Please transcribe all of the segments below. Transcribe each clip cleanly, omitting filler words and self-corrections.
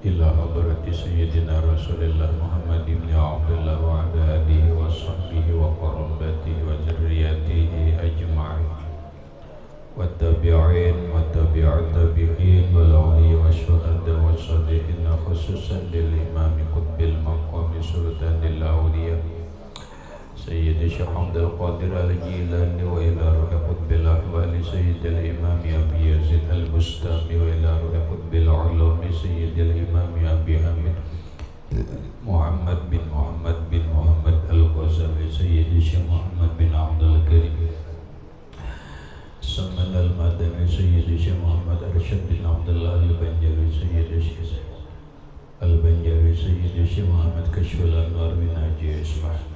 إلى حضرة سيدنا رسول الله محمد بن عبد الله وعلى آله وصحبه وقرابته وذريته أجمعين والتابعين وتابع التابعين والأولياء والشهداء والصالحين خصوصا للإمام قطب المقام سلطان الأولياء سيد الشيخ عبد القادر الجيلاني وإلى روح قطب الأحوال سيد الإمام أبي يزيد البستامي وإلى روح قطب العلوم سيد الإمام أبي حامد محمد بن محمد الغزالي سيد الشيخ محمد بن عبد الكريم سمن المدني سيد الشيخ محمد أرشد بن عبد الله البنجري سيد الشيخ البنجري سيد الشيخ محمد كشف الأنوار بن حجي إسماعيل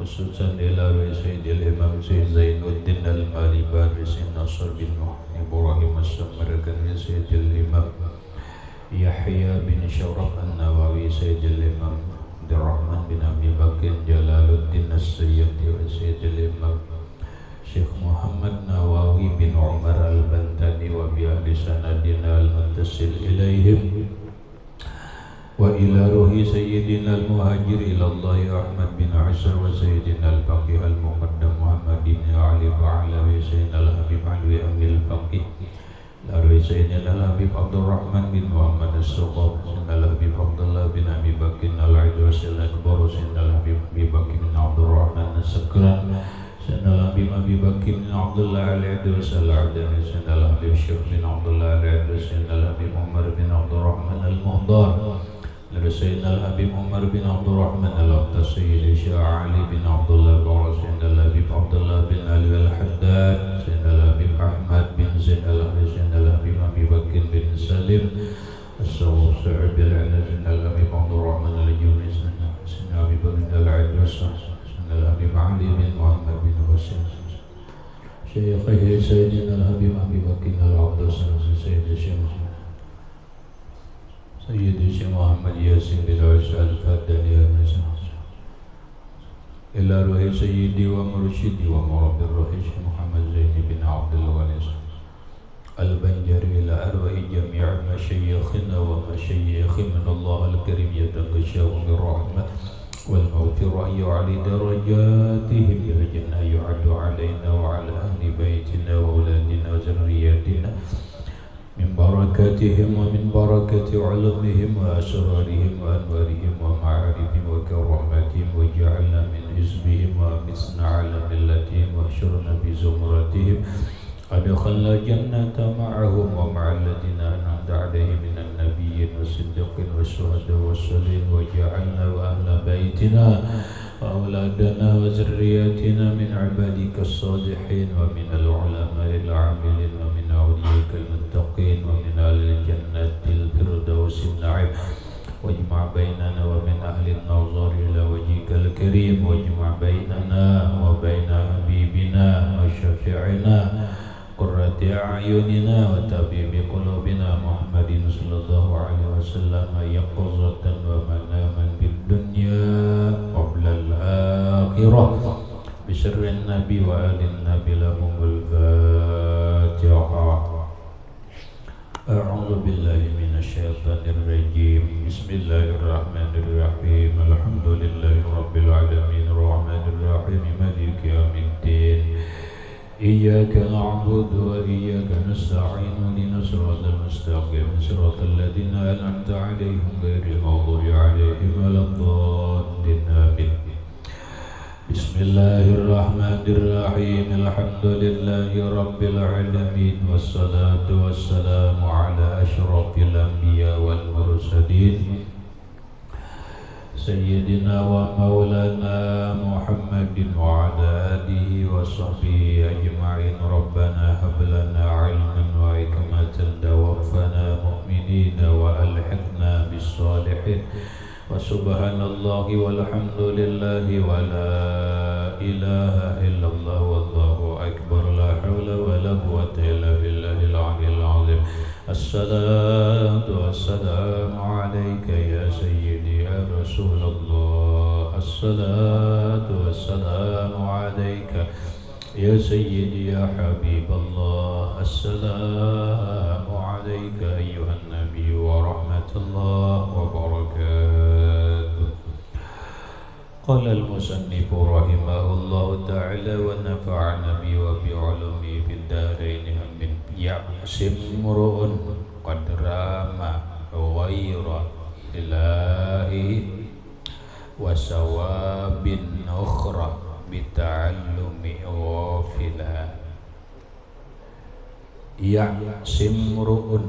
خصوصا إلى سيد الإمام سيد زين الدين المالباري سيد نصر بن إبراهيم السمرقندي سيد الإمام يحيى بن شرف النووي سيد الإمام عبد الرحمن بن أبي بكر جلال الدين السيدي وسيد الإمام شيخ محمد نواوي بن عمر البنتاني وبأهل سندنا المتصل إليهم وإلى روح سيدنا المهاجر إلى الله أحمد بن عيسى وسيدنا الفقيه المقدم محمد بن علي وعلى سيدنا الحبيب علوي أمير الفقيه إلى سيدنا الحبيب عبد الرحمن بن محمد الصقاب سيدنا الحبيب عبد الله بن أبي بكر العيدروس الأكبر سيدنا الحبيب أبي بكر بن عبد الرحمن السكران سيدنا الحبيب أبي بكر بن عبد الله العيدروس العدني سيدنا الحبيب الشيخ بن عبد الله العيدروس سيدنا الحبيب عمر بن عبد الرحمن المهدار سيدنا الحبيب عمر بن عبد الرحمن الأخطر سيد الشيخ علي بن عبد الله بن سيدنا الحبيب عبد الله بن علي الحداد سيدنا الحبيب أحمد بن زيد سيدنا الحبيب أبي بكر بن سليم الصواب سعد العلا سيدنا الحبيب عبد الرحمن الجوني سيدنا أبي بكر العيدروس سيدنا الحبيب علي بن محمد بن حسين شيخه سيدنا الحبيب أبي بكر العباس سيد الشيخ سيد الشيخ محمد ياسين بن عيسى الفاتني إلى روح سيدي ومرشدي ومربي الروح الشيخ محمد زين بن عبد الغني البنجري إلى أرواح جميع مشايخنا ومشايخ من الله الكريم يتغشاهم بالرحمة والمغفرة يعلي درجاتهم بالجنة يعد علينا وعلى أهل بيتنا وأولادنا وذرياتنا من بركاتهم ومن بركة علمهم وأسرارهم وأنوارهم ومعارفهم وكراماتهم وجعلنا من حزبهم ومثنى على ملتهم واحشرنا بزمرتهم أدخلنا الجنة معهم ومع الذين أنعمت عليهم من النبيين والصديقين والشهداء والصالحين وجعلنا وأهل بيتنا وأولادنا وذرياتنا من عبادك الصالحين ومن العلماء العاملين ومن أوليائك المتقين ومن أهل الجنة الفردوس النعيم واجمع بيننا ومن أهل النظر إلى وجهك الكريم واجمع بيننا وبين حبيبنا وشفيعنا قرة أعيننا وطبيب قلوبنا محمد صلى الله عليه وسلم يقظة ومناما بالدنيا قبل الآخرة بسر النبي وآل النبي لهم الفاتحة. أعوذ بالله من الشيطان الرجيم بسم الله الرحمن الرحيم الحمد لله رب العالمين الرحمن الرحيم مالك يوم الدين إياك نعبد وإياك نستعين اهدنا الصراط المستقيم صراط الذين أنعمت عليهم غير المغضوب عليهم ولا الضالين آمين. بسم الله الرحمن الرحيم الحمد لله رب العالمين والصلاة والسلام على أشرف الأنبياء والمرسلين سيدنا ومولانا محمد وعلى آله وصحبه أجمعين. ربنا هب لنا علما وحكمة توفنا مؤمنين وألحقنا بالصالحين وسبحان الله والحمد لله ولا إله إلا الله والله أكبر لا حول ولا قوة إلا بالله العلي العظيم. الصلاة والسلام عليك يا سيدي يا رسول الله الصلاة والسلام عليك يا سيدي يا حبيب الله السلام عليك أيها النبي ورحمة warahmatullahi wabarakatuh. Qala al-musannif rahimahullahu ta'ala wa nafa'ana bi wa bi ulumi fid dharain amin. Ya'sim mur'un qad rama ghayra ilahi wa sawabin ukhra bi ta'allumi ghafila. Ya'sim mur'un,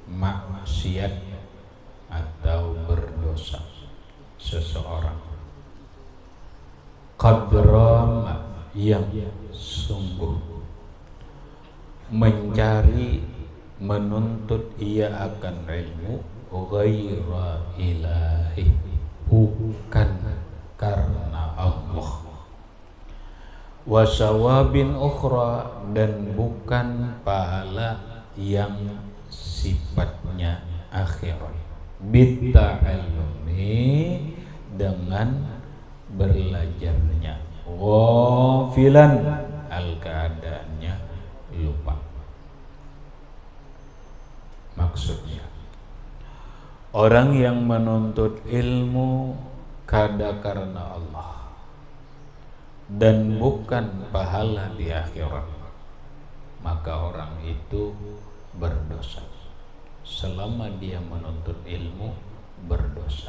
maksiat atau berdosa seseorang, qadrama yang sungguh mencari menuntut ia akan ilmu ghaira ilahi, bukan karena Allah, wasawabin ukhra, dan bukan pahala yang sifatnya akhirat, bitta'allumi, dengan belajarnya, ghafilan, al-keadaannya lupa. Maksudnya, orang yang menuntut ilmu karena Allah dan bukan pahala di akhirat, maka orang itu berdosa. Selama dia menuntut ilmu, berdosa.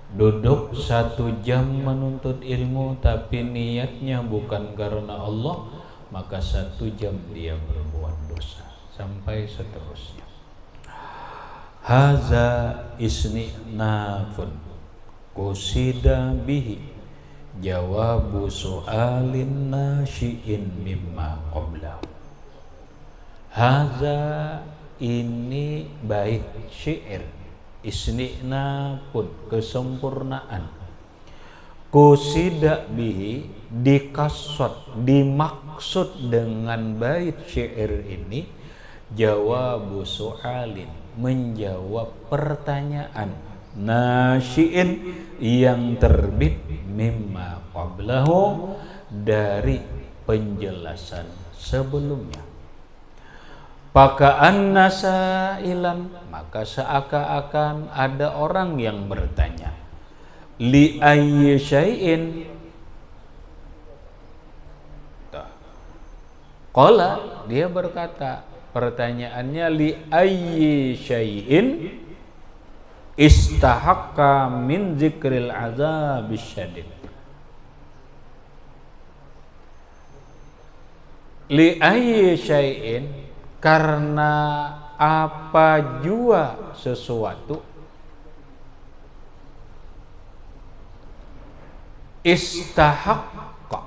Duduk 1 jam menuntut ilmu tapi niatnya bukan karena Allah, maka 1 jam dia berbuat dosa, sampai seterusnya. Haza isni'nafun qusida bihi jawabu su'alin nasyi'in mimma qablahu. Haza, ini bait syair, isni'na pun kesempurnaan, qusida bihi, dikasot, dimaksud dengan bait syair ini, jawabu su'alin, menjawab pertanyaan, nasyi'in, yang terbit, mimma qablahu, dari penjelasan sebelumnya. Paka'an nasailan, maka seakan-akan ada orang yang bertanya, li ayyi syai'in, qala, dia berkata, pertanyaannya, li ayyi syai'in istahaqqa min zikril azabis syadid. Li ayyi syai'in, karena apa jua sesuatu, istahaqqa,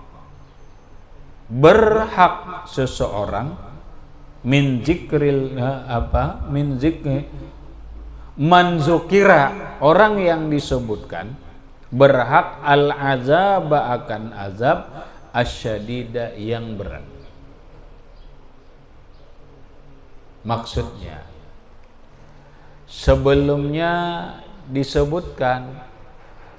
berhak seseorang, min zikril min zikri, manzukira, orang yang disebutkan berhak al-azab, akan azab, asyadida, yang berat. Maksudnya, sebelumnya disebutkan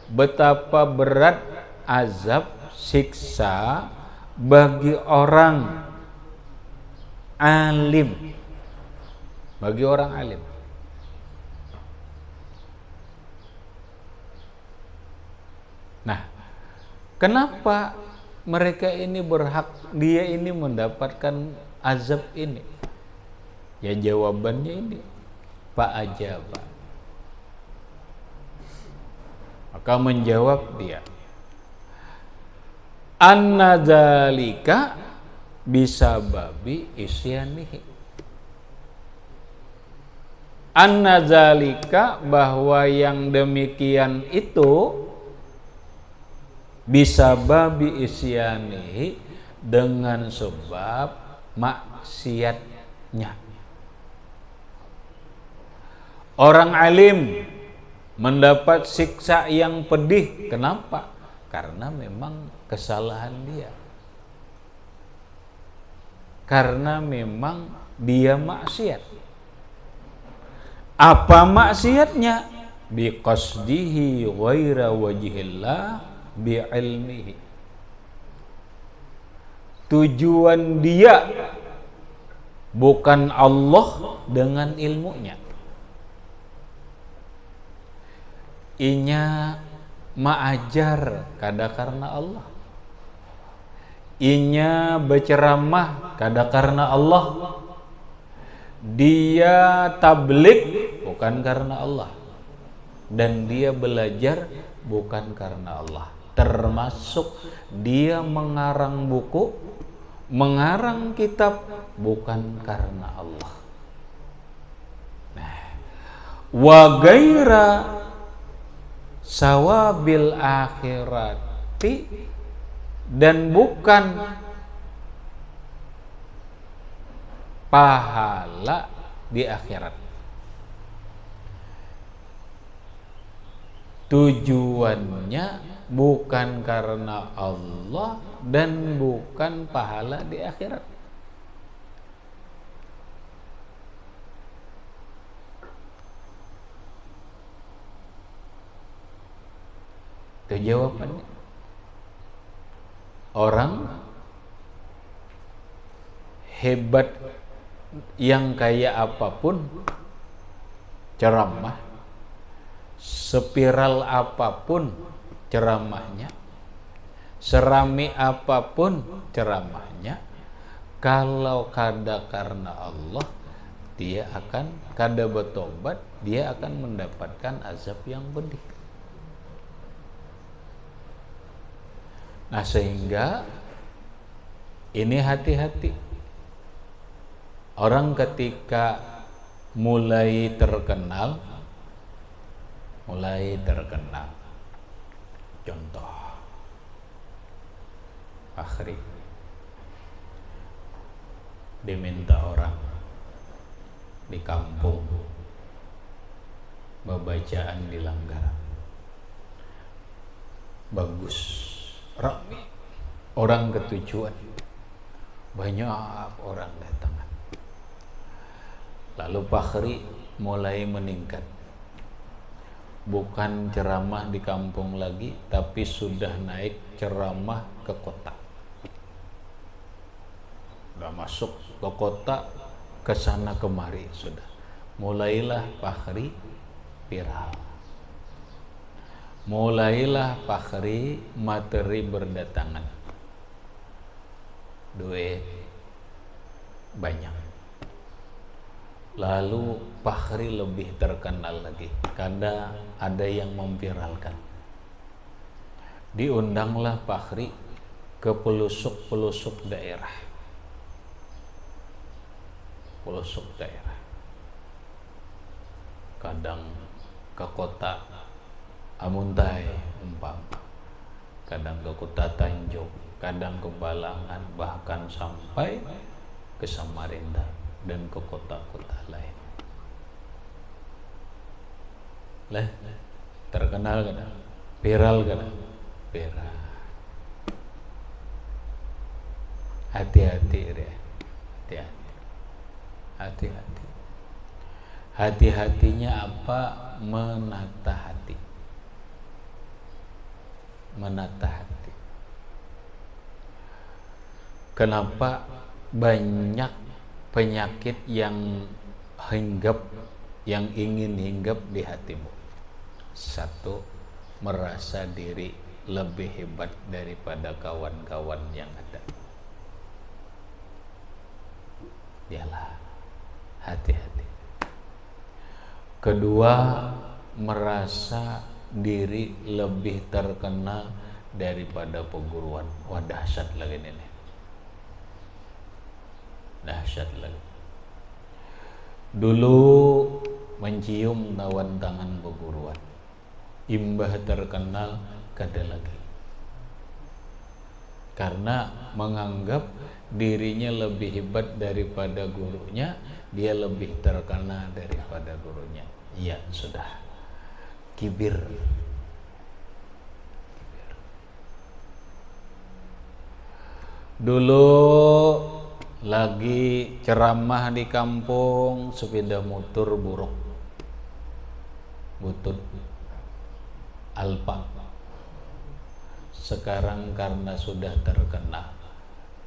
betapa berat azab, siksa bagi orang alim, bagi orang alim. Nah, kenapa mereka ini berhak, dia ini mendapatkan azab ini? Ya jawabannya ini, Pak Ajaba. Maka menjawab dia, anna dzalika bisababi isyanihi. Anna dzalika, bahwa yang demikian itu, bisababi isyanihi, dengan sebab maksiatnya. Orang alim mendapat siksa yang pedih. Kenapa? Karena memang kesalahan dia. Karena memang dia maksiat. Apa maksiatnya? Biqasdihi ghaira wajhillah bi'ilmihi. Tujuan dia bukan Allah dengan ilmunya. inya maajar kada karena Allah, inya berceramah kada karena Allah, dia tablik bukan karena Allah, dan dia belajar bukan karena Allah, termasuk dia mengarang buku, mengarang kitab bukan karena Allah. Nah, wa gaira sawabil akhirati, dan bukan pahala di akhirat. Tujuannya bukan karena Allah dan bukan pahala di akhirat. Itu jawabannya. Orang hebat yang kayak apapun ceramah, spiral apapun ceramahnya, serami apapun ceramahnya, kalau kada karena Allah, dia akan kada bertobat, dia akan mendapatkan azab yang pedih. Nah, sehingga ini hati-hati. Orang ketika mulai terkenal, contoh Fakhri diminta orang di kampung bacaan di Langgar, bagus, ramai orang ketujuan, banyak orang datang. Lalu Fakhri mulai meningkat, bukan ceramah di kampung lagi, tapi sudah naik ceramah ke kota, udah masuk ke kota, ke sana kemari, sudah mulailah Fakhri viral, mulailah Fakhri materi berdatangan, duit banyak. Lalu Fakhri lebih terkenal lagi, karena ada yang memviralkan. Diundanglah Fakhri ke pelosok-pelosok daerah, kadang ke kota Amuntai umpama, kadang ke kota Tanjung, kadang ke Balangan, bahkan sampai ke Samarinda dan ke kota-kota lain. Lah, terkenal kan? Viral kan? Viral. Hati-hati ya. Hati-hati. Hati-hatinya apa? Menata hati. Menata hati. Kenapa banyak penyakit yang hinggap, yang ingin hinggap di hatimu? Satu, merasa diri lebih hebat daripada kawan-kawan yang ada. Yalah, hati-hati. Kedua, merasa diri lebih terkenal daripada peguruan. Wah, dahsyat lagi ini. Dahsyat lagi. Dulu mencium tawan tangan peguruan, imbah terkenal kada lagi, karena menganggap dirinya lebih hebat daripada gurunya, dia lebih terkenal daripada gurunya. Ya sudah, kibir. Dulu lagi ceramah di kampung, sepeda motor buruk, butut Alfa. Sekarang karena sudah terkenal,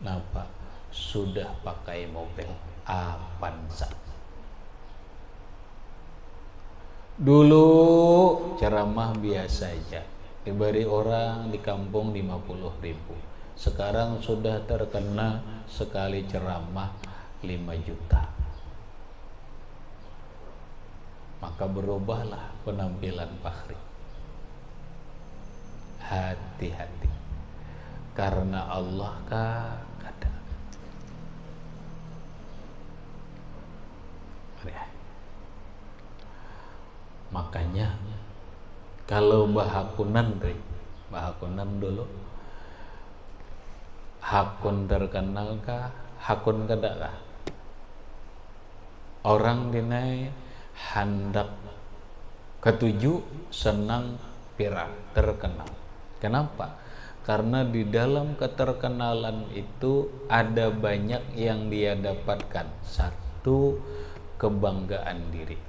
kenapa? Sudah pakai mobil Avanza. Dulu ceramah biasa aja, diberi orang di kampung 50.000. Sekarang sudah terkena sekali ceramah 5 juta. Maka berubahlah penampilan Fakhri. Hati-hati, karena Allah ada. Makanya kalau bahakunan dulu, hakun terkenal kah, hakun kada kah? Orang dinai hendak ketujuh senang pira terkenal. Kenapa? Karena di dalam keterkenalan itu ada banyak yang dia dapatkan. Satu, kebanggaan diri.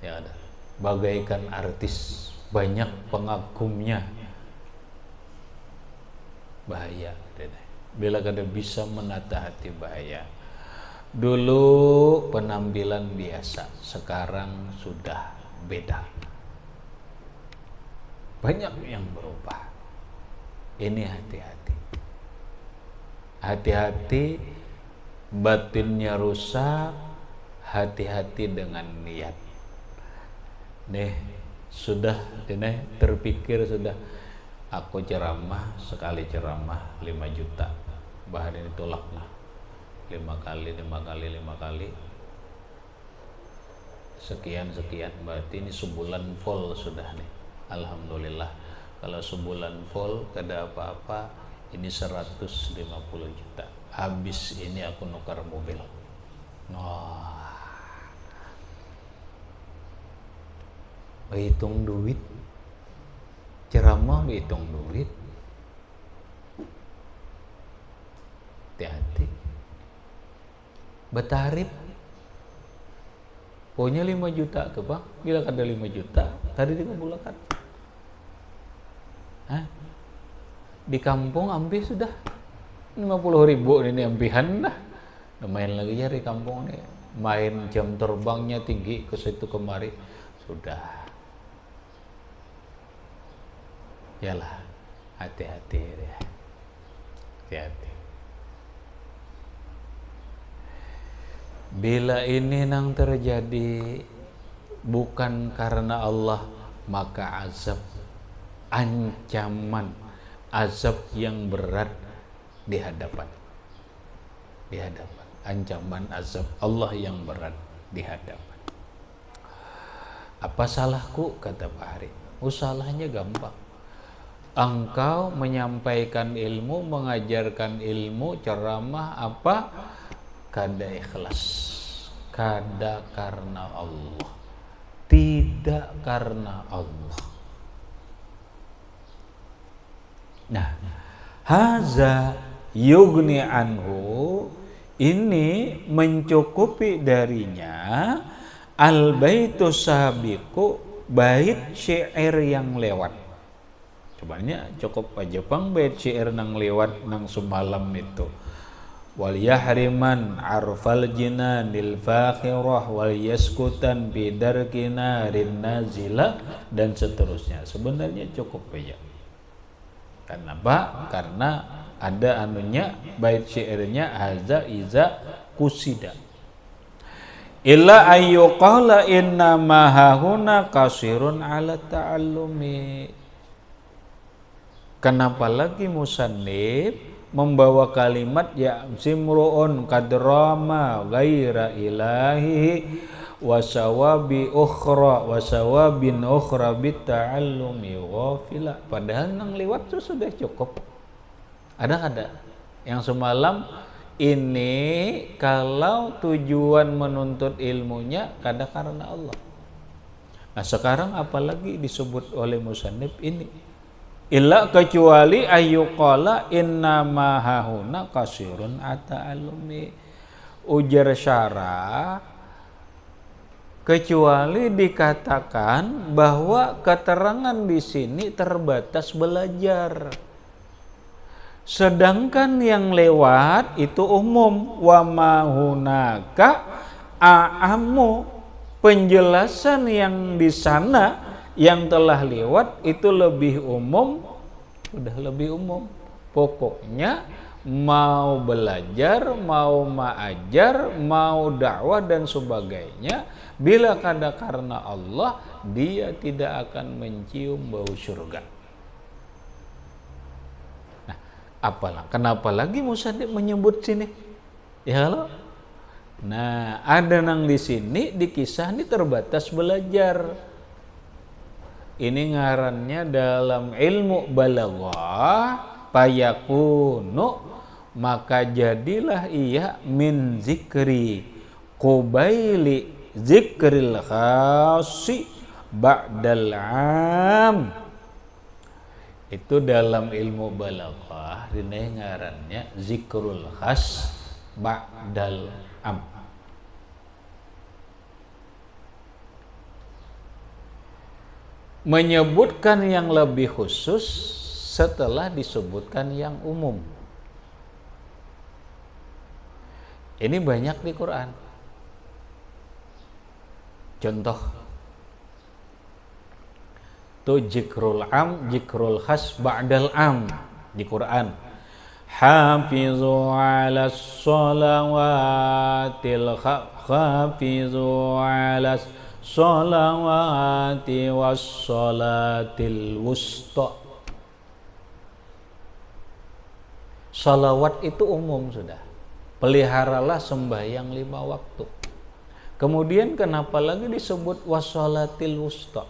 Ya ada. Bagaikan artis, banyak pengagumnya. Bahaya. Bila kada bisa menata hati, bahaya. Dulu penampilan biasa, sekarang sudah beda. Banyak yang berubah. Ini hati-hati. Hati-hati, batinnya rusak, hati-hati dengan niat. Nih, sudah ini terpikir sudah, aku ceramah, sekali ceramah 5 juta. Bahan ini tolaklah 5 kali sekian, berarti ini sebulan full sudah nih. Alhamdulillah, kalau sebulan full kada apa-apa, ini 150 juta. Habis ini aku nukar mobil. Hitung duit, ceramah hitung duit. Hati-hati. Betarif pokoknya 5 juta tuh Bang. Bila kada 5 juta tadi 3 bulan kan. Di kampung ambil sudah 50.000 ini ampihan dah. Main lagi ya di kampung nih. Main jam terbangnya tinggi ke situ kemari. Sudah. Yalah, hati-hati ya. Hati-hati. Bila ini nang terjadi bukan karena Allah, maka azab, ancaman, azab yang berat di hadapan. Ancaman azab Allah yang berat di hadapan. Apa salahku, kata Pak Hari? Salahnya gampang. Engkau menyampaikan ilmu, mengajarkan ilmu, ceramah apa? Kada ikhlas, kada karena Allah, tidak karena Allah. Nah, haza yugni anhu, ini mencukupi darinya al-baitu sabiqu, bait syair yang lewat. Cobanya cukup aja Bang bait syair nang lewat nang semalam itu. Wal yahriman arfal jinanil fakhirah wal yaskutan bidarkina rinazila, dan seterusnya. Sebenarnya cukup aja. Kenapa? Karena ada anunya, bait syairnya haza iza kusida. Illa ayyuqala inna ma hahuna kasirun ala ta'allumi. Kenapa lagi musannif membawa kalimat ya simruun kadrama ghaira ilahi wasawabin ukhra bitta'allumi ghafila. Padahal nang lewat itu sudah cukup. Ada yang semalam ini kalau tujuan menuntut ilmunya kada karena Allah. Nah sekarang apalagi disebut oleh musannif ini, illa kecuali ayyuqala inna ma hahuna kasirun ata'allumi. Ujar syarah, kecuali dikatakan bahwa keterangan di sini terbatas belajar. Sedangkan yang lewat itu umum, wa ma hunaka a'ammu, penjelasan yang di sana yang telah lewat itu lebih umum, sudah lebih umum. Pokoknya mau belajar, mau mengajar, mau dakwah dan sebagainya, bila karena Allah, dia tidak akan mencium bau surga. Nah, kenapa lagi Musaddiq menyebut sini? Ya halo. Nah, ada nang di sini di kisah ini terbatas belajar. Ini ngarannya dalam ilmu balaghah payakunu, maka jadilah ia min zikri qubaili zikril khasi ba'dal am. Itu dalam ilmu balaghah ini ngarannya zikrul khas ba'dal am. Menyebutkan yang lebih khusus setelah disebutkan yang umum. Ini banyak di Quran. Contoh tuh zikrul am, zikrul khas ba'dal am di Quran. Hafizu 'alas shalawatil hafizu 'alas sholawati was sholatil wusta. Sholawat itu umum sudah. Peliharalah sembahyang 5 waktu. Kemudian kenapa lagi disebut was sholatil wusta?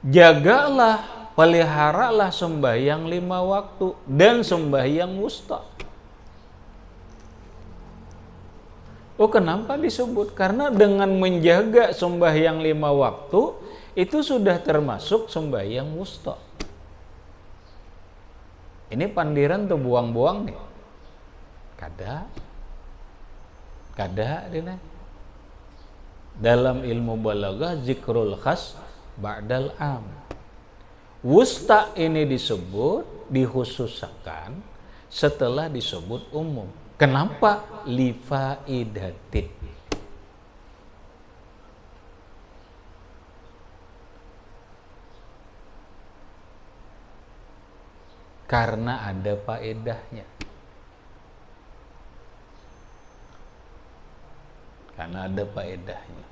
Jagalah, peliharalah sembahyang 5 waktu dan sembahyang wusta. Oh, kenapa disebut? Karena dengan menjaga sembahyang 5 waktu itu sudah termasuk sembahyang wusta. Ini pandiran tuh buang-buang nih. Kada dina. Dalam ilmu balaghah zikrul khas ba'dal am. Wusta ini disebut, dikhususkan setelah disebut umum. Kenapa? Lifaidatin. Karena ada faedahnya. Karena ada faedahnya.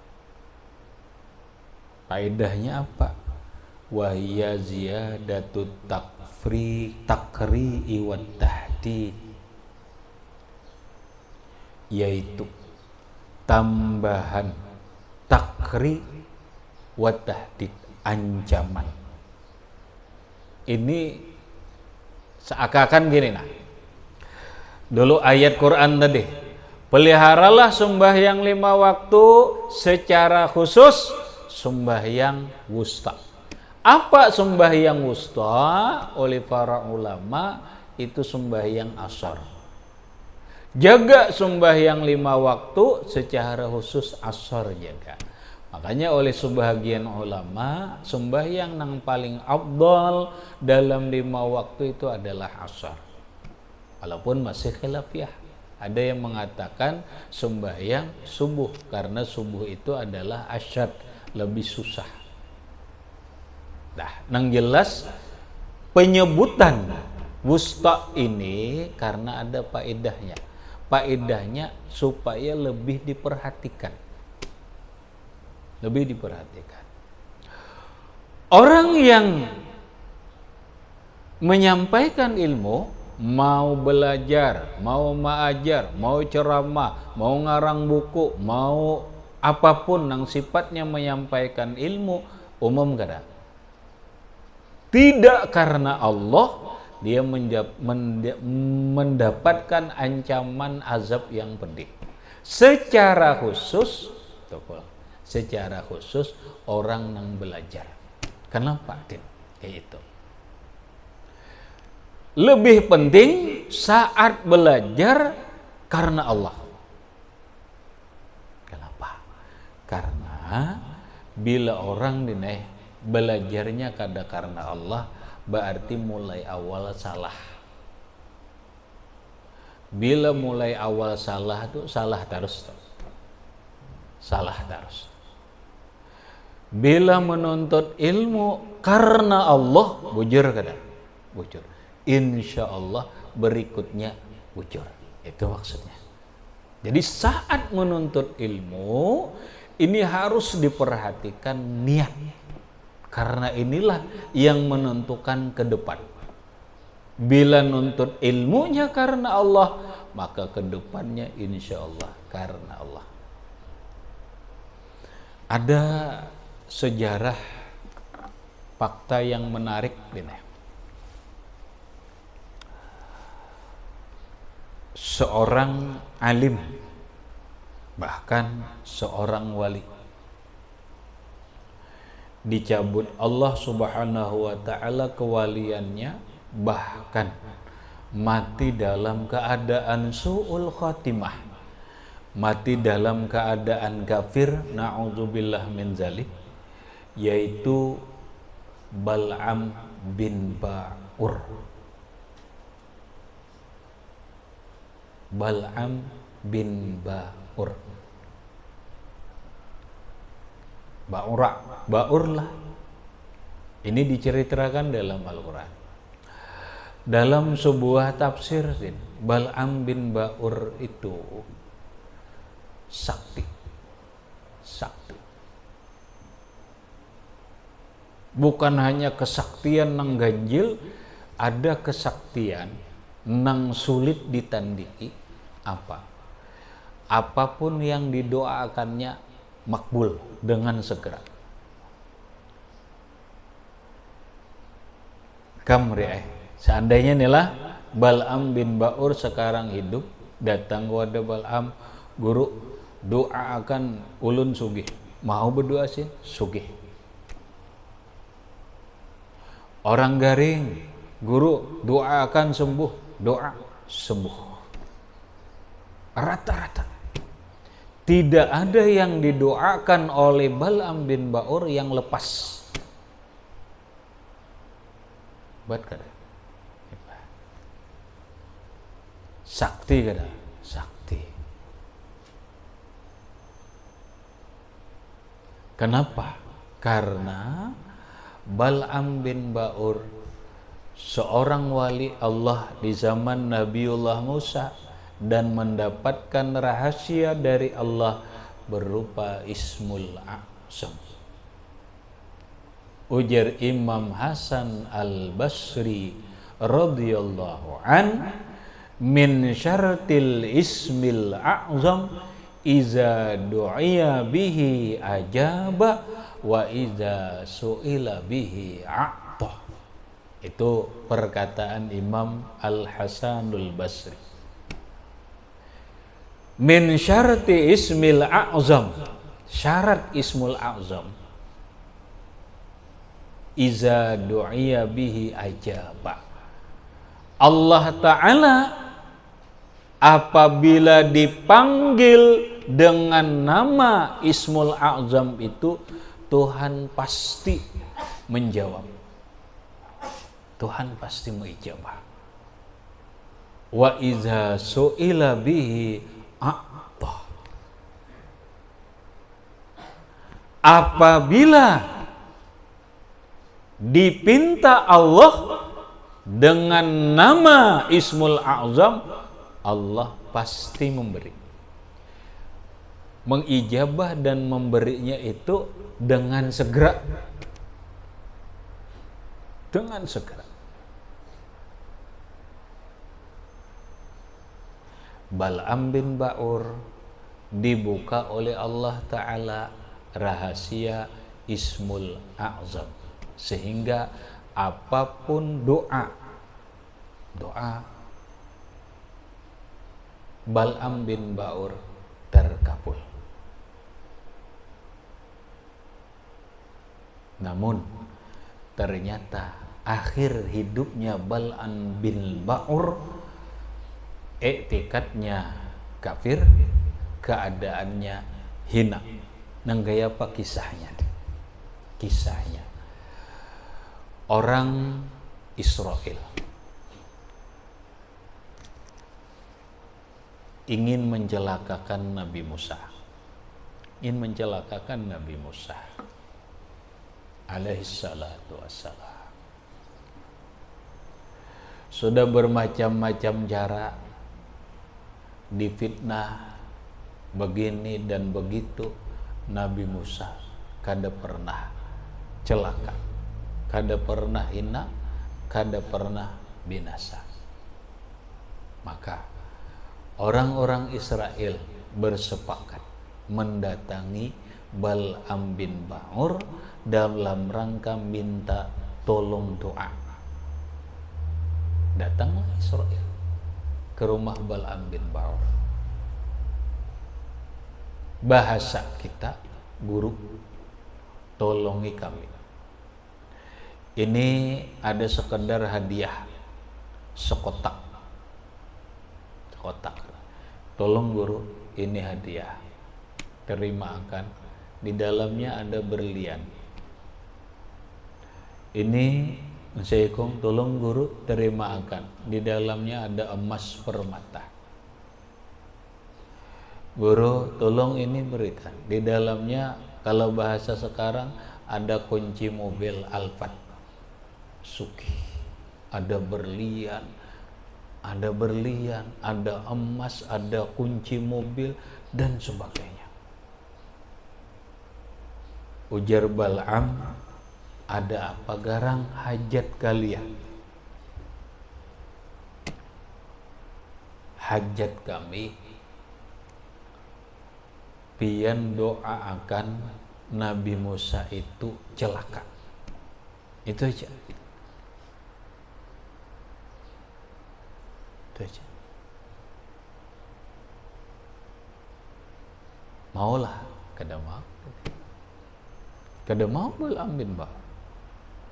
Faedahnya apa? Wahya ziyadatut takri'i wat tahdid, yaitu tambahan takri wa tahdid, ancaman. Ini seakan-akan gini nah. Dulu ayat Quran tadi, peliharalah sembahyang 5 waktu secara khusus sembahyang wusta. Apa sembahyang wusta? Oleh para ulama itu sembahyang asar. Jaga sembahyang 5 waktu secara khusus asar jaga. Makanya oleh sebagian ulama sembahyang yang paling afdal dalam 5 waktu itu adalah asar. Walaupun masih khilafiyah. Ada yang mengatakan sembahyang subuh karena subuh itu adalah asyad, lebih susah. Nah, nang jelas penyebutan wusta ini karena ada faedahnya. Faedahnya supaya lebih diperhatikan. Lebih diperhatikan. Orang yang menyampaikan ilmu, mau belajar, mau mengajar, mau ceramah, mau ngarang buku, mau apapun yang sifatnya menyampaikan ilmu, umum kada. Tidak karena Allah, dia mendapatkan ancaman azab yang pedih. Secara khusus orang yang belajar. Kenapa? Kayak itu. Lebih penting saat belajar karena Allah. Kenapa? Karena bila orang belajarnya karena Allah, berarti mulai awal salah. Bila mulai awal salah tuh salah terus. Salah terus. Bila menuntut ilmu karena Allah, bujur kada? Bujur. Insya Allah berikutnya bujur. Itu maksudnya. Jadi saat menuntut ilmu ini harus diperhatikan niat, karena inilah yang menentukan ke depan. Bila nuntut ilmunya karena Allah, maka ke depannya insya Allah karena Allah. Ada sejarah fakta yang menarik ini. Seorang alim, bahkan seorang wali, dicabut Allah Subhanahu wa ta'ala kewaliannya, bahkan mati dalam keadaan su'ul khatimah, mati dalam keadaan kafir, na'udzubillah min zalik, yaitu Bal'am bin Ba'ur. Bal'am bin Ba'ur. Ba'ur lah. Ini diceritakan dalam Al-Quran. Dalam sebuah tafsir, Bal'am bin Ba'ur itu sakti. Bukan hanya kesaktian nang ganjil, ada kesaktian nang sulit ditandingi. Apapun yang didoakannya makbul dengan segera. Seandainya inilah Bal'am bin Ba'ur sekarang hidup, datang kepada Bal'am, guru doakan ulun sugih. Mau berdoa sih sugih. Orang garing, guru doakan sembuh, doa sembuh. Rata-rata tidak ada yang didoakan oleh Bal'am bin Ba'ur yang lepas. Kada? Sakti kada? Sakti. Kenapa? Karena Bal'am bin Ba'ur seorang wali Allah di zaman Nabiullah Musa dan mendapatkan rahasia dari Allah berupa Ismul A'zam. Ujar Imam Hasan Al-Basri radhiyallahu an, min syartil ismil a'zam iza du'iya bihi ajaba wa iza su'ila bihi a'ta. Itu perkataan Imam Al-Hasanul Basri. Min syarti ismil a'zam, syarat ismul a'zam, iza du'iya bihi ajaba. Allah Ta'ala apabila dipanggil dengan nama ismul a'zam itu, Tuhan pasti menjawab. Tuhan pasti mengijabah. Wa iza su'ila bihi a'ta. Apabila dipinta Allah dengan nama Ismul A'zam, Allah pasti memberi. Mengijabah dan memberinya itu dengan segera. Dengan segera. Bal'am bin Ba'ur dibuka oleh Allah Ta'ala rahasia Ismul A'zam, sehingga apapun doa Bal'am bin Ba'ur terkabul. Namun ternyata akhir hidupnya Bal'am bin Ba'ur etikatnya kafir, keadaannya hina. Nang gaya apa kisahnya? Kisahnya orang Israel ingin mencelakakan Nabi Musa. Ingin mencelakakan Nabi Musa alaihissalatu wassalam. Sudah bermacam-macam cara difitnah begini dan begitu, Nabi Musa kada pernah celaka, kada pernah hina, kada pernah binasa. Maka orang-orang Israel bersepakat mendatangi Bal'am bin Ba'ur dalam rangka minta tolong doa. Datanglah Israel ke rumah Bal'am bin Ba'ur. Bahasa kita, guru, tolongi kami. Ini ada sekedar hadiah sekotak. Tolong guru, ini hadiah. Terima akan. Di dalamnya ada berlian. Ini Assalamualaikum, tolong guru, terima akan. Di dalamnya ada emas permata. Guru, tolong ini berikan. Di dalamnya, kalau bahasa sekarang, ada kunci mobil Alphard Suki. Ada berlian, ada emas, ada kunci mobil, dan sebagainya. Ujar Bal'am, ada apa garang hajat kalian? Hajat kami pian doa akan Nabi Musa itu celaka. Itu aja. Maulah, kada mau Bal'am bin Ba'ur.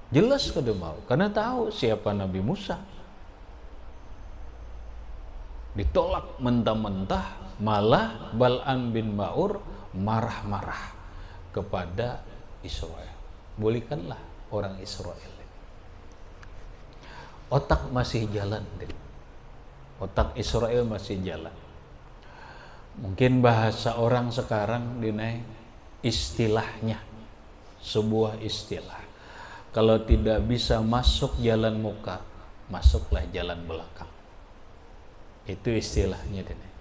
Jelas kada mau, karena tahu siapa Nabi Musa. Ditolak mentah-mentah, malah Bal'am bin Ba'ur marah-marah kepada Israel. Bolehkanlah orang Israel. Otak masih jalan, otak Israel masih jalan. Mungkin bahasa orang sekarang dinai istilahnya, sebuah istilah. Kalau tidak bisa masuk jalan muka, masuklah jalan belakang. Itu istilahnya dinai.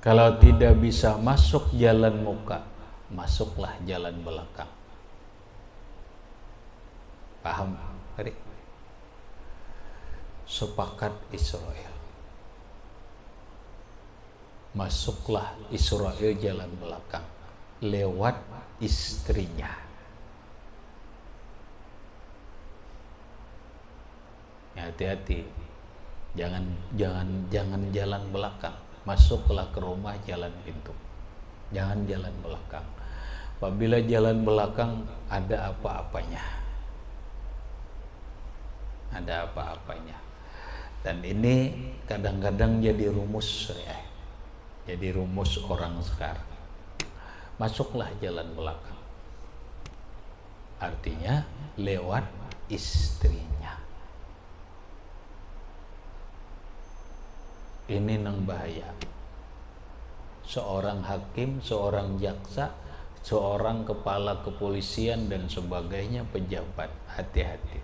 Kalau tidak bisa masuk jalan muka, masuklah jalan belakang. Paham? Tadi sepakat Israel. Masuklah Israel jalan belakang lewat istrinya. Hati-hati, jangan jalan belakang. Masuklah ke rumah jalan pintu, jangan jalan belakang. Apabila jalan belakang ada apa-apanya, dan ini kadang-kadang jadi rumus ya. Jadi rumus orang sekarang. Masuklah jalan belakang, artinya lewat istrinya. Ini nang bahaya. Seorang hakim, seorang jaksa, seorang kepala kepolisian dan sebagainya, pejabat, hati-hati.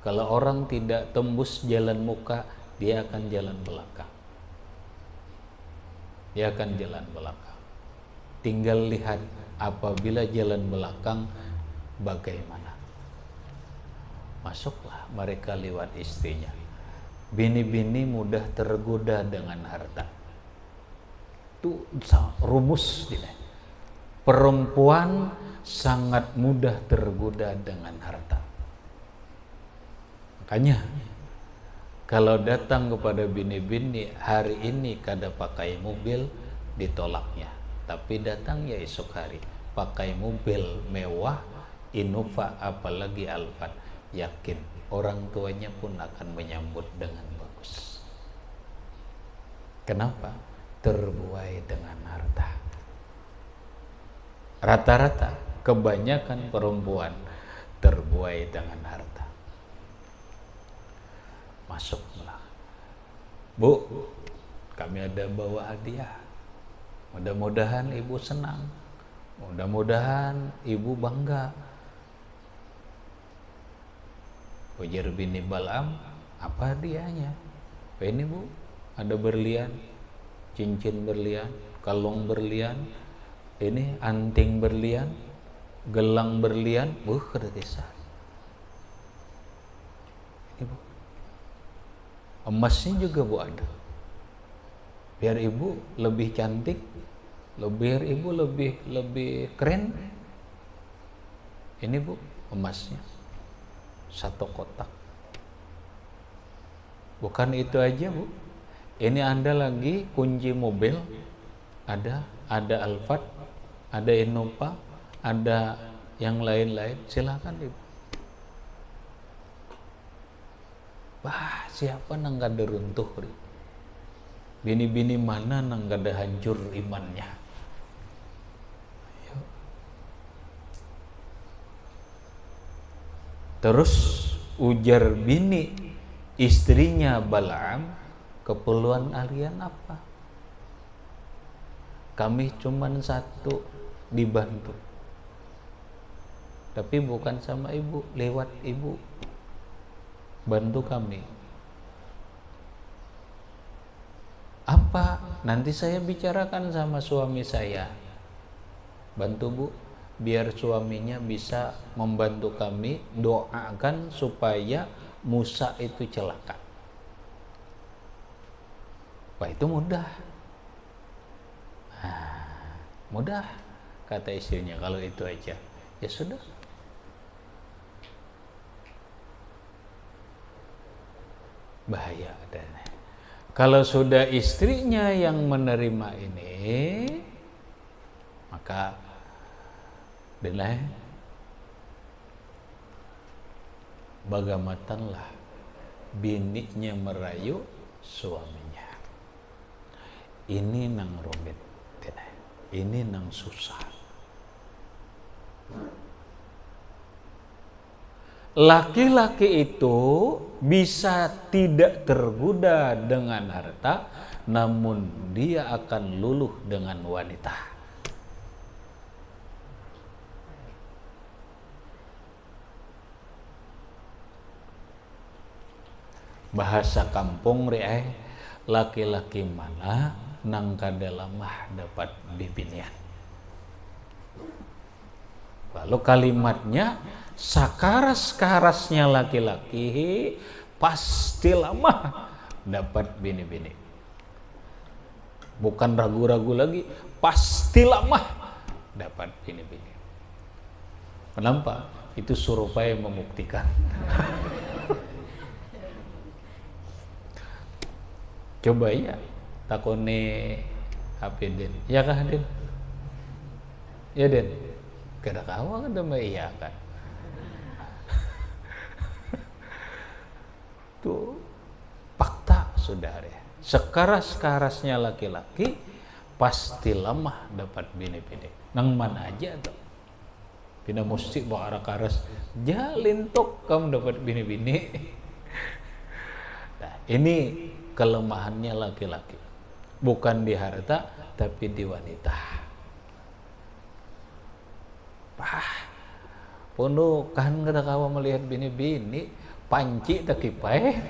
Kalau orang tidak tembus jalan muka, dia akan jalan belakang. Tinggal lihat apabila jalan belakang bagaimana. Masuklah mereka lewat istrinya. Bini-bini mudah tergoda dengan harta. Itu rumus ini. Perempuan sangat mudah tergoda dengan harta. Makanya kalau datang kepada bini-bini, hari ini kada pakai mobil, ditolaknya. Tapi datang ya esok hari, pakai mobil mewah, Innova apalagi Alphard, yakin orang tuanya pun akan menyambut dengan bagus. Kenapa? Terbuai dengan harta. Rata-rata kebanyakan perempuan terbuai dengan harta. Masuklah Bu, kami ada bawa hadiah. Mudah-mudahan ibu senang. Mudah-mudahan ibu bangga. Ujar bini Bal'am, apa hadiahnya? Ini bu, ada berlian, cincin berlian, kalung berlian, ini anting berlian, gelang berlian, kada kisah. Ini bu, emasnya juga bu ada. Biar ibu lebih cantik, biar ibu lebih keren. Ini bu, emasnya 1 kotak. Bukan itu aja bu, ini Anda lagi kunci mobil, ada Alphard, ada Innova, ada yang lain-lain, silakan ibu. Bah, siapa nang gak ada runtuh? Bini-bini mana nang gak ada hancur imannya? Ayo. Terus ujar bini istrinya Bal'am, keperluan kalian apa? Kami cuman satu, dibantu. Tapi bukan sama ibu, lewat ibu. Bantu kami. Apa? Nanti saya bicarakan sama suami saya. Bantu bu, biar suaminya bisa membantu kami, doakan supaya Musa itu celaka. Wah, itu mudah. Mudah, kata istrinya, kalau itu aja. Ya sudah. Bahaya adanya. Kalau sudah istrinya yang menerima ini, maka denai bagamatanlah bininya merayu suaminya. Ini nang rumit, ini nang susah. Laki-laki itu bisa tidak tergoda dengan harta, namun dia akan luluh dengan wanita. Bahasa kampung riai, laki-laki mana nang kadalamah dapat bibinian. Lalu kalimatnya, sakaras-karasnya laki-laki pasti lama dapat bini-bini. Bukan ragu-ragu lagi, pasti lama dapat bini-bini. Kenapa? Itu Surabaya membuktikan. Coba ya, takone HP Den. Ya kah Den? Ya Den. Kada kawa kada iya kan. Tuh fakta saudara. Sekaras-karasnya laki-laki pasti lemah dapat bini-bini. Nang mana aja tuh. Pina mesti bawa arah karas jalin tok kamu dapat bini-bini. Nah, ini kelemahannya laki-laki. Bukan di harta tapi di wanita. Pono kan kada kawa melihat bini-bini panci tak kipai.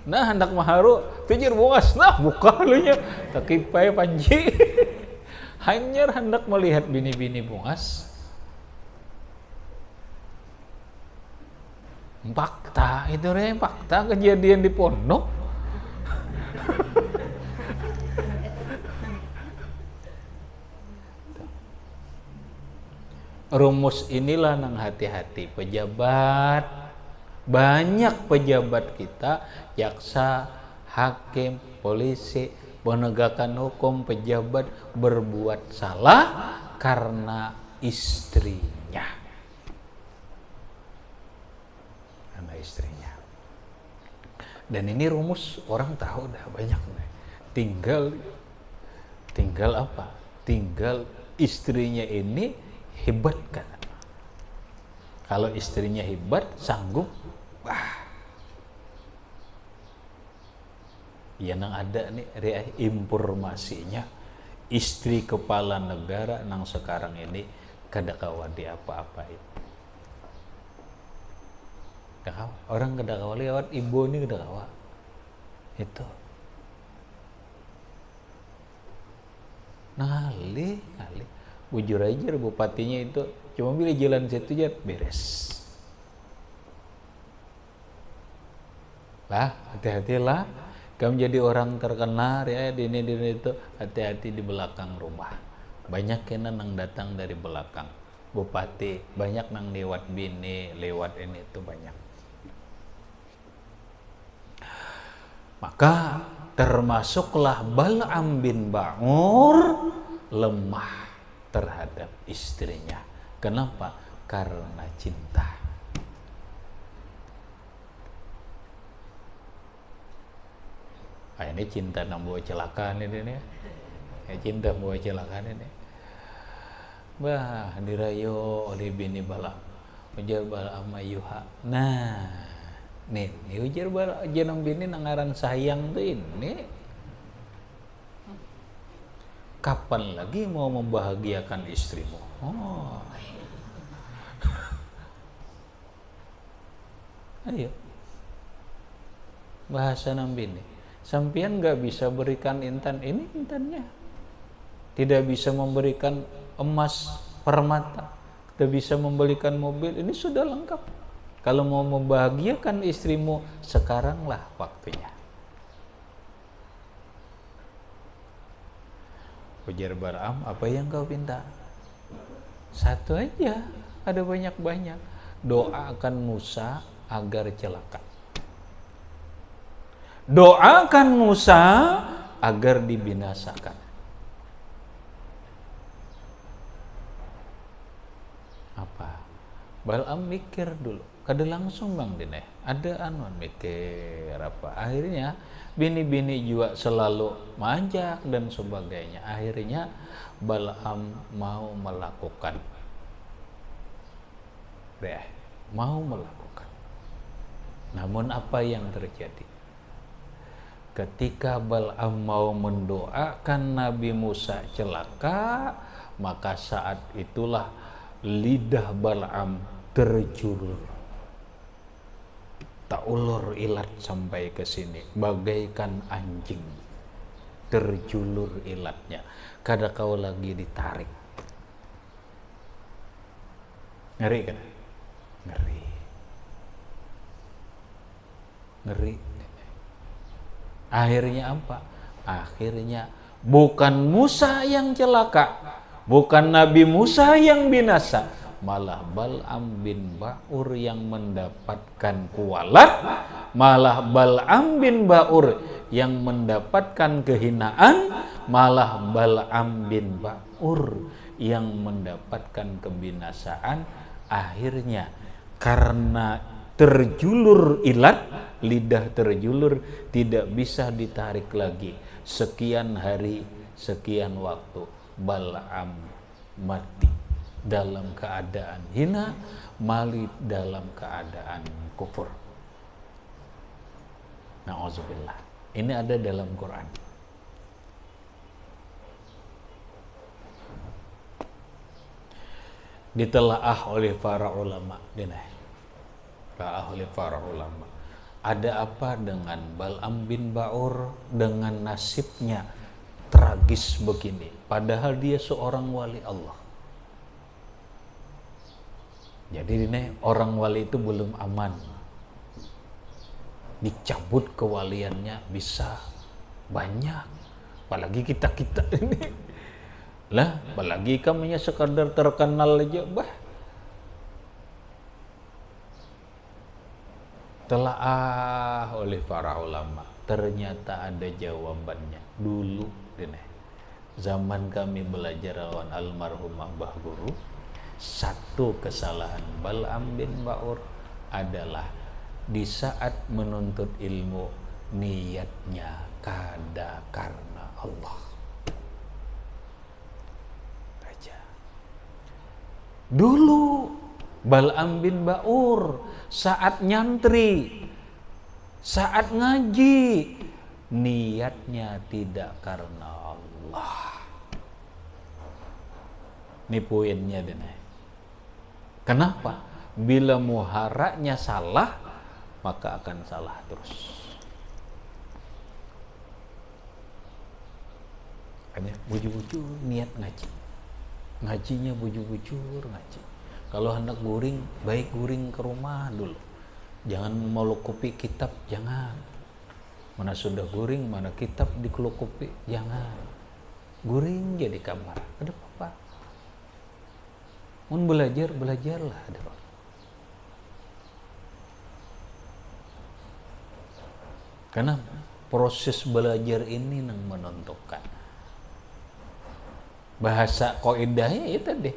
Nah hendak maharu tijir bungas, nah buka lunya tak kipai panci. Hanyar hendak melihat bini-bini bungas. Fakta itu fakta kejadian di pondok. Rumus inilah nang hati-hati pejabat. Banyak pejabat kita, jaksa, hakim, polisi, penegakan hukum, pejabat berbuat salah karena istrinya. Karena istrinya. Dan ini rumus orang tahu dah banyak. Tinggal apa? Tinggal istrinya ini hebat kan. Kalau istrinya hebat, sanggup, Ya nang ada nih informasinya istri kepala negara nang sekarang ini kada kawa di apa-apain. Orang kada kawa lewat ibu ini kada kawa. Itu. Ngali. Bujur aja bupatinya itu cuma pilih jalan situ aja beres. Lah, hati-hatilah. Kamu jadi orang terkenal ya di ini itu, hati-hati di belakang rumah. Banyak kena nang datang dari belakang. Bupati banyak nang lewat bini, lewat ini itu banyak. Maka termasuklah Bal'am bin Ba'ur lemah terhadap istrinya. Kenapa? Karena cinta. Ini cinta nang bawa celakaan ini nih. Cinta bawa celakaan ini. Bah, dirayo oleh bini Bal'am. Ujar Bal'am ayuha. Nah, nih ujar Bal'am jenang bini nangaran sayang tuh ini. Kapan lagi mau membahagiakan istrimu? Oh. Ayo. Bahasa nang bini. Sampian nggak bisa berikan intan, ini intannya. Tidak bisa memberikan emas permata, tidak bisa membelikan mobil, ini sudah lengkap. Kalau mau membahagiakan istrimu, sekaranglah waktunya. Ujar Bal'am, apa yang kau minta? Satu aja, ada banyak-banyak. Doakan Musa agar celaka. Doakan Musa agar dibinasakan. Apa? Bal'am mikir dulu. Kada langsung Bang Dineh. Ada anuan mikir apa. Akhirnya bini-bini juga selalu manjak dan sebagainya. Akhirnya Bal'am mau melakukan. Mau melakukan. Namun apa yang terjadi? Ketika Bal'am mau mendoakan Nabi Musa celaka, maka saat itulah lidah Bal'am terjulur. Tak ulur ilat sampai ke sini, bagaikan anjing. Terjulur ilatnya. Kada kau lagi ditarik. Ngeri kan? Ngeri. Akhirnya apa? Akhirnya bukan Musa yang celaka, bukan Nabi Musa yang binasa, malah Bal'am bin Ba'ur yang mendapatkan kualat, malah Bal'am bin Ba'ur yang mendapatkan kehinaan, malah Bal'am bin Ba'ur yang mendapatkan kebinasaan. Akhirnya karena terjulur ilat, lidah terjulur, tidak bisa ditarik lagi. Sekian hari, sekian waktu, Bal'am mati dalam keadaan hina, mati dalam keadaan kufur. Na'udzubillah. Ini ada dalam Quran. Ditelaah oleh para ulama. Oleh para ulama. Ada apa dengan Bal'am bin Ba'ur dengan nasibnya tragis begini? Padahal dia seorang wali Allah. Jadi ini orang wali itu belum aman. Dicabut kewaliannya bisa banyak. Apalagi kita ini. Lah, apalagi kamunya sekadar terkenal aja, Telaah oleh para ulama, ternyata ada jawabannya. Dulu, zaman kami belajar lawan almarhumah Mbah Guru, satu kesalahan Bal'am bin Ba'ur adalah di saat menuntut ilmu, niatnya kada karena Allah. Dulu Bal'am bin Ba'ur saat nyantri, saat ngaji, niatnya tidak karena Allah. Ini poinnya deh. Kenapa? Bila muharanya salah, maka akan salah terus. Hanya bujur-bujur niat ngaji. Ngajinya bujur-bujur ngaji. Kalau hendak guring, baik guring ke rumah dulu. Jangan melukupi kitab, jangan. Mana sudah guring, mana kitab dikelukupi, jangan. Guring jadi kamar, ada apa? Mun belajarlah ada apa? Karena proses belajar ini yang menentukan. Bahasa qaidahnya itu deh.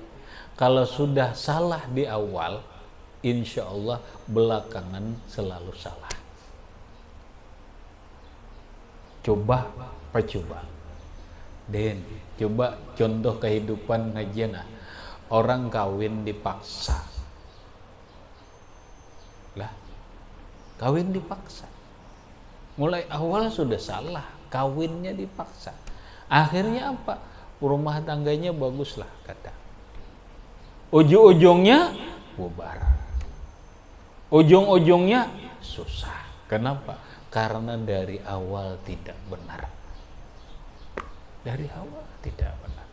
Kalau sudah salah di awal, insya Allah belakangan selalu salah. Coba, percoba. Den, coba contoh kehidupan ngajian. Orang kawin dipaksa. Lah, kawin dipaksa. Mulai awal sudah salah, kawinnya dipaksa. Akhirnya apa? Rumah tangganya baguslah kata. Ujung-ujungnya bubar. Ujung-ujungnya susah. Kenapa? Karena dari awal tidak benar. Dari awal tidak benar.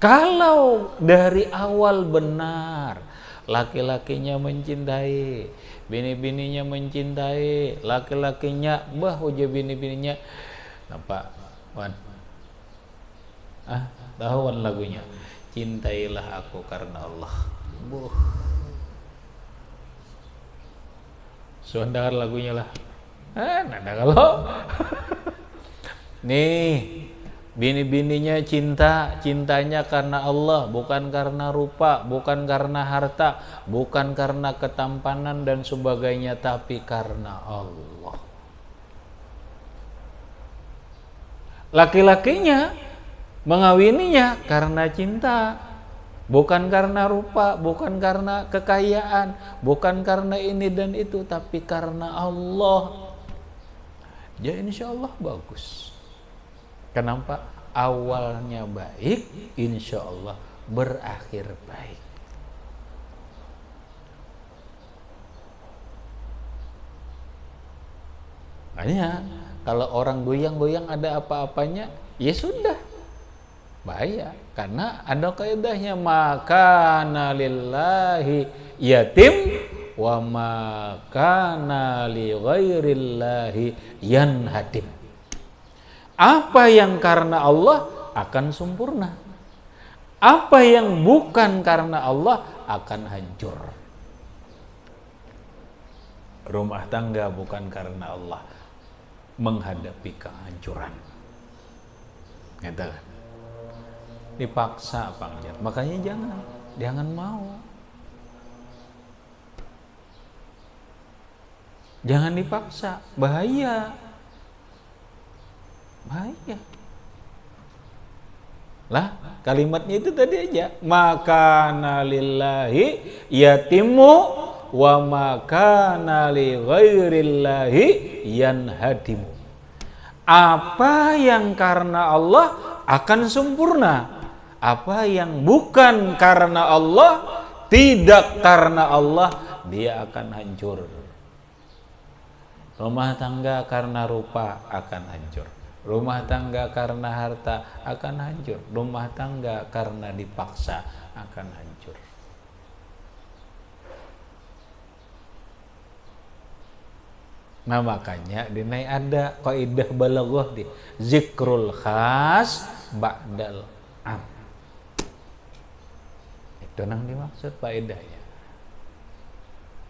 Kalau dari awal benar, laki-lakinya mencintai, bini-bininya mencintai, laki-lakinya uja bini-bininya nampak wan. Tahuan lagunya. Cintailah aku karena Allah. Suandakan lagunya lah. Nada kalau nih bini-bininya cintanya karena Allah, bukan karena rupa, bukan karena harta, bukan karena ketampanan dan sebagainya, tapi karena Allah. Laki-lakinya mengawininya karena cinta, bukan karena rupa, bukan karena kekayaan, bukan karena ini dan itu, tapi karena Allah. Ya insya Allah bagus. Kenapa? Awalnya baik, insya Allah berakhir baik. Makanya kalau orang goyang-goyang ada apa-apanya, ya sudah, bahaya. Karena ada kaidahnya, makana lillahi yatim wa makana li ghairillahi yanhadim. Apa yang karena Allah akan sempurna. Apa yang bukan karena Allah akan hancur. Rumah tangga bukan karena Allah menghadapi kehancuran. Gitu kan? Dipaksa panjat. Makanya jangan mau. Jangan dipaksa, bahaya. Bahaya. Lah, kalimatnya itu tadi aja. Makana lillahi yatimu wa makana li ghairillahi yanhadimu. Apa yang karena Allah akan sempurna. Apa yang bukan karena Allah, tidak karena Allah, dia akan hancur. Rumah tangga karena rupa akan hancur. Rumah tangga karena harta akan hancur. Rumah tangga karena dipaksa akan hancur. Nah makanya dinai ada kaidah balaghah di zikrul khas ba'dal am. Itu nang dimaksud faedahnya.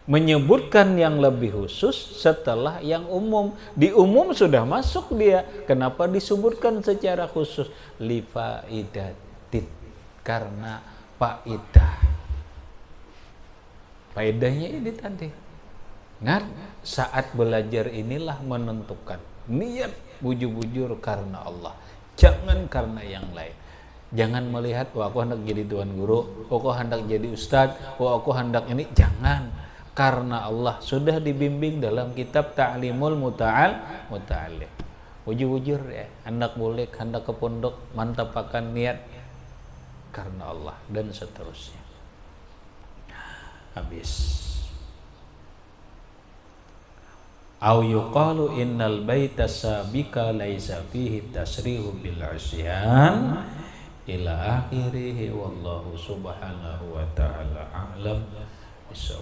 Menyebutkan yang lebih khusus setelah yang umum. Di umum sudah masuk dia. Kenapa disebutkan secara khusus? Li faidatin, karena faedah. Faedahnya ini tadi. Ingat, saat belajar inilah menentukan niat bujur-bujur karena Allah. Jangan karena yang lain. Jangan melihat, wah aku hendak jadi tuan guru, wah aku hendak jadi ustadz, wah aku hendak ini. Jangan. karena Allah sudah dibimbing dalam kitab Ta'limul Muta'allim. Ujur-ujur ya, hendak bulik, hendak ke pondok, mantapakan niat karena Allah dan seterusnya. Habis. Au yuqalu innal baita sabika laisa fihi tasrihu bil asyan ila akhirih wallahu subhanahu wa ta'ala a'lam.